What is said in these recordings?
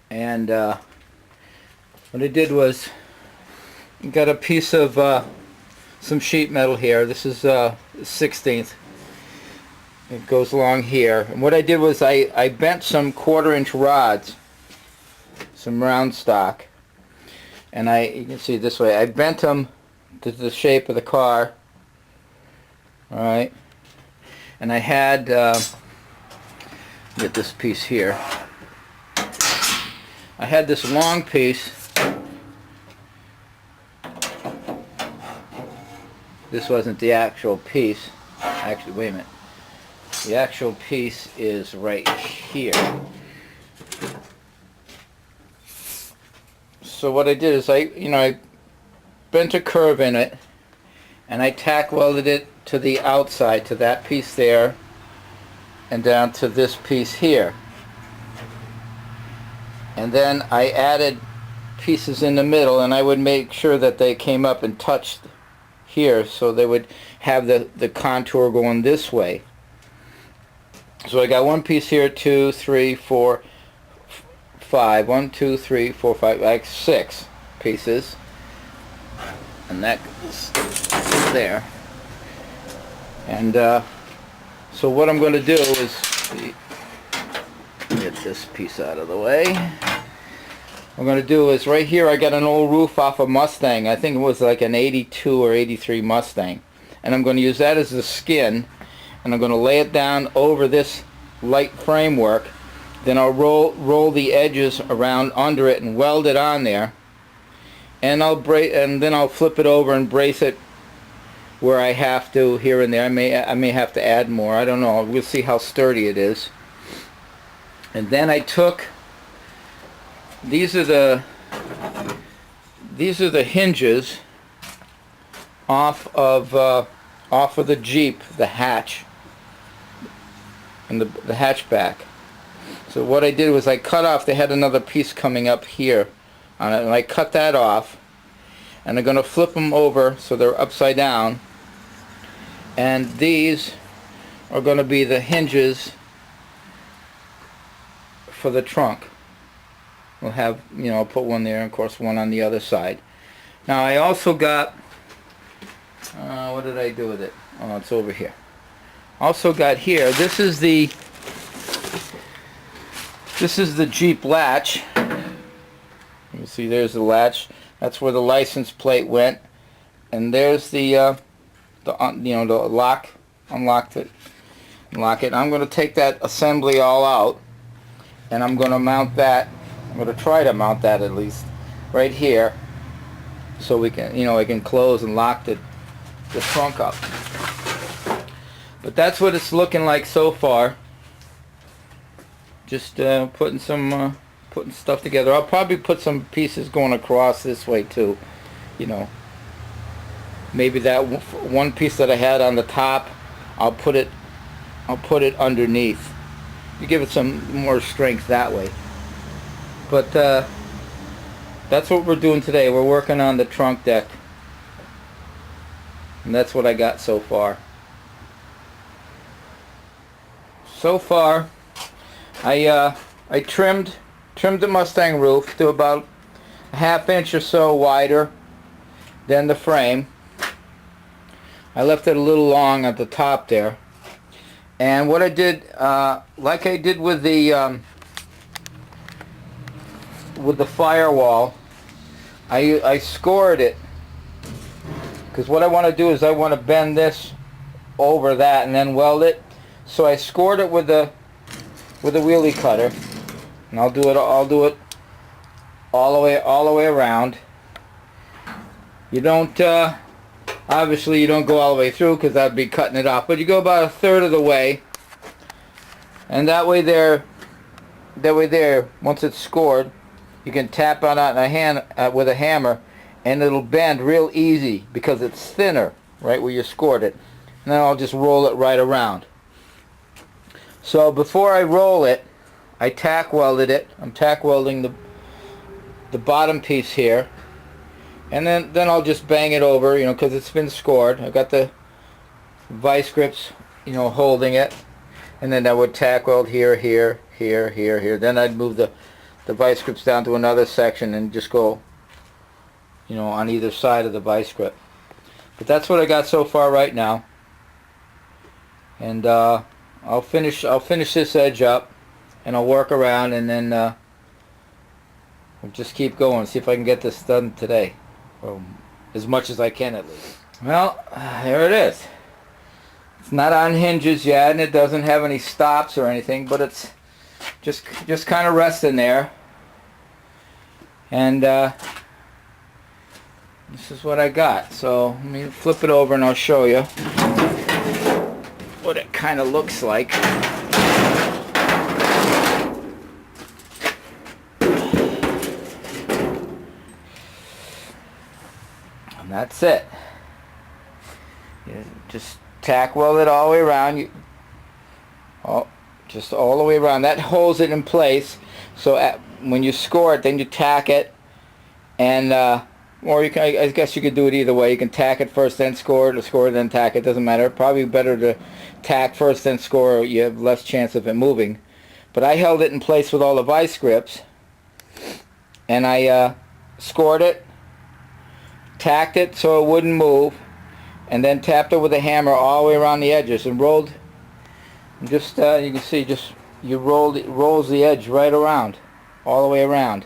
And what I did was got a piece of some sheet metal here. This is 1/16. It goes along here. And what I did was I bent some 1/4-inch rods, some round stock, and you can see this way. I bent them to the shape of the car. All right. And I had get this piece here. I had this long piece. This wasn't the actual piece. Actually, wait a minute. The actual piece is right here. So what I did is I bent a curve in it, and I tack welded it to the outside, to that piece there, and down to this piece here. And then I added pieces in the middle, and I would make sure that they came up and touched here, so they would have the contour going this way. So I got one piece here, 2, 3, 4, 5. 1, 2, 3, 4, 5, like 6 pieces. And that goes there. And so what I'm going to do is get this piece out of the way. What I'm going to do is right here I got an old roof off a Mustang. I think it was like an 82 or 83 Mustang. And I'm going to use that as the skin. And I'm going to lay it down over this light framework. Then I'll roll the edges around under it and weld it on there. And then I'll flip it over and brace it where I have to here and there. I may have to add more. I don't know. We'll see how sturdy it is. And then I took these are the hinges off of the Jeep, the hatch, and the hatchback. So what I did was I cut off. They had another piece coming up here on it, and I cut that off. And I'm going to flip them over so they're upside down. And these are going to be the hinges for the trunk. We'll have, I'll put one there, and of course one on the other side. Now I also got, what did I do with it? Oh, it's over here. Also got here, this is the Jeep latch. You see there's the latch. That's where the license plate went. And there's the lock. Unlock it. I'm going to take that assembly all out, and I'm going to mount that. I'm going to try to mount that at least right here, so we can, I can close and lock the trunk up. But that's what it's looking like so far. Just putting stuff together. I'll probably put some pieces going across this way too. Maybe that one piece that I had on the top, I'll put it underneath. You give it some more strength that way. But that's what we're doing today. We're working on the trunk deck, and that's what I got so far. So far, I trimmed the Mustang roof to about a 1/2 inch or so wider than the frame. I left it a little long at the top there. And what I did, like I did with the firewall, I scored it, because what I want to do is I want to bend this over that and then weld it. So I scored it with the wheelie cutter, and I'll do it all the way around. You don't obviously you don't go all the way through, because I'd be cutting it off, but you go about 1/3 of the way, and that way there, once it's scored, you can tap on it with a hammer, and it'll bend real easy because it's thinner right where you scored it. And then I'll just roll it right around. So before I roll it, I tack welded it. I'm tack welding the bottom piece here, and then I'll just bang it over, because it's been scored. I've got the vice grips, holding it, and then I would tack weld here, here, here, here, here. Then I'd move the the vice grips down to another section and just go, you know, on either side of the vice grip. But that's what I got so far right now. And I'll finish this edge up, and I'll work around, and then I'll just keep going, see if I can get this done today, or as much as I can at least. Well, there it is. It's not on hinges yet, and it doesn't have any stops or anything, but it's just kind of resting there. And this is what I got. So let me flip it over and I'll show you what it kind of looks like. And that's it. You just tack weld it all the way around. Just all the way around. That holds it in place. So when you score it, then you tack it, and or you can, I guess you could do it either way. You can tack it first, then score it, or score it, then tack it. Doesn't matter. Probably better to tack first, then score. You have less chance of it moving. But I held it in place with all the vice grips, and I scored it, tacked it so it wouldn't move, and then tapped it with a hammer all the way around the edges and rolled. Just you can see, just rolls the edge right around, all the way around,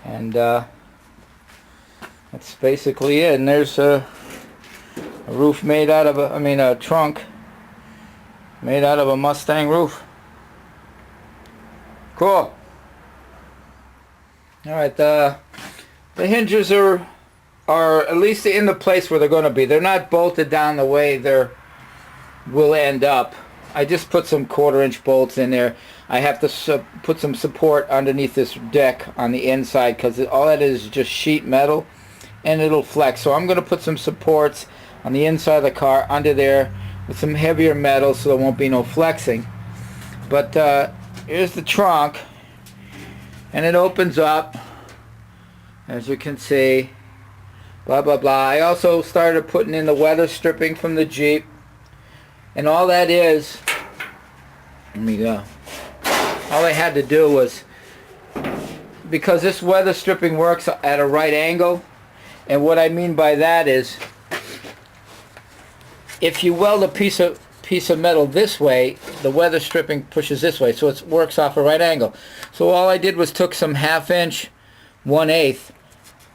and that's basically it. And there's a roof made out of a trunk made out of a Mustang roof. Cool. All right, the hinges are at least in the place where they're going to be. They're not bolted down the way they're will end up. I just put some 1/4-inch bolts in there. I have to put some support underneath this deck on the inside, because all that is just sheet metal, and it'll flex. So I'm going to put some supports on the inside of the car under there with some heavier metal, so there won't be no flexing. But here's the trunk, and it opens up, as you can see. Blah blah blah. I also started putting in the weather stripping from the Jeep. And all that is, let me go. All I had to do was, because this weather stripping works at a right angle, and what I mean by that is, if you weld a piece of metal this way, the weather stripping pushes this way, so it works off a right angle. So all I did was took some 1/2-inch, 1/8,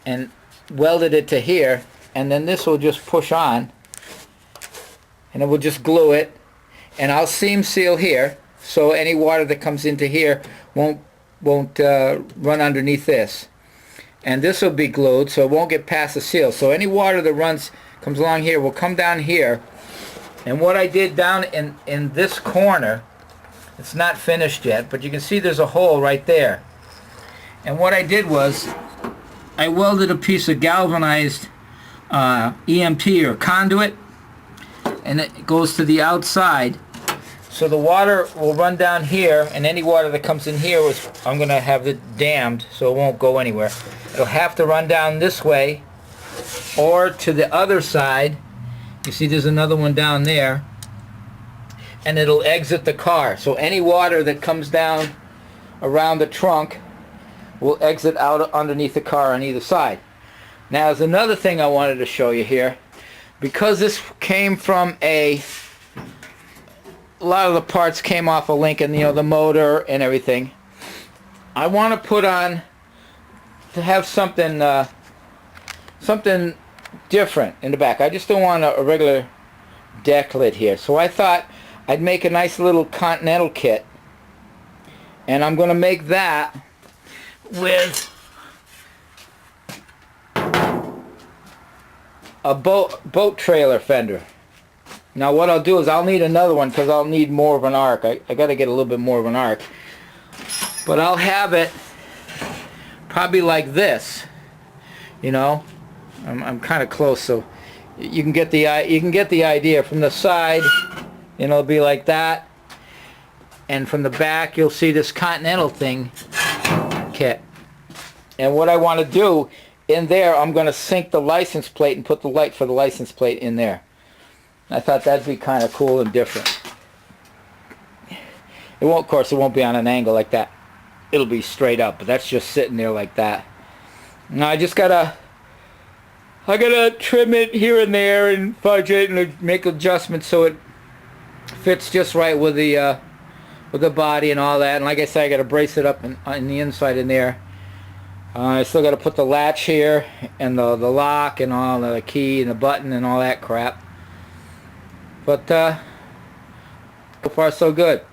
and welded it to here, and then this will just push on, and it will just glue it, and I'll seam seal here, so any water that comes into here won't run underneath this. And this will be glued, so it won't get past the seal. So any water that comes along here will come down here. And what I did down in this corner, it's not finished yet, but you can see there's a hole right there. And what I did was, I welded a piece of galvanized EMT or conduit, and it goes to the outside, so the water will run down here, and any water that comes in here I'm going to have it dammed, so it won't go anywhere. It'll have to run down this way or to the other side. You see there's another one down there, and it'll exit the car, so any water that comes down around the trunk will exit out underneath the car on either side. Now there's another thing I wanted to show you here. Because this came from a lot of the parts came off of Lincoln, you know, the motor and everything, I want to put on, to have something something different in the back. I just don't want a regular deck lid here. So I thought I'd make a nice little Continental kit, and I'm going to make that with a boat trailer fender. Now what I'll do is I'll need another one, because I'll need more of an arc. I got to get a little bit more of an arc. But I'll have it probably like this. You know, I'm kind of close, so you can get the idea. From the side, you know, it'll be like that, and from the back you'll see this Continental thing kit. And what I want to do in there, I'm going to sink the license plate and put the light for the license plate in there. I thought that'd be kind of cool and different. It won't, of course, it won't be on an angle like that. it'll be straight up, but that's just sitting there like that. Now I gotta trim it here and there and fudge it and make adjustments so it fits just right with the body and all that. And like I said, I gotta brace it up on the inside in there. I still gotta put the latch here and the lock and all the key and the button and all that crap. But so far so good.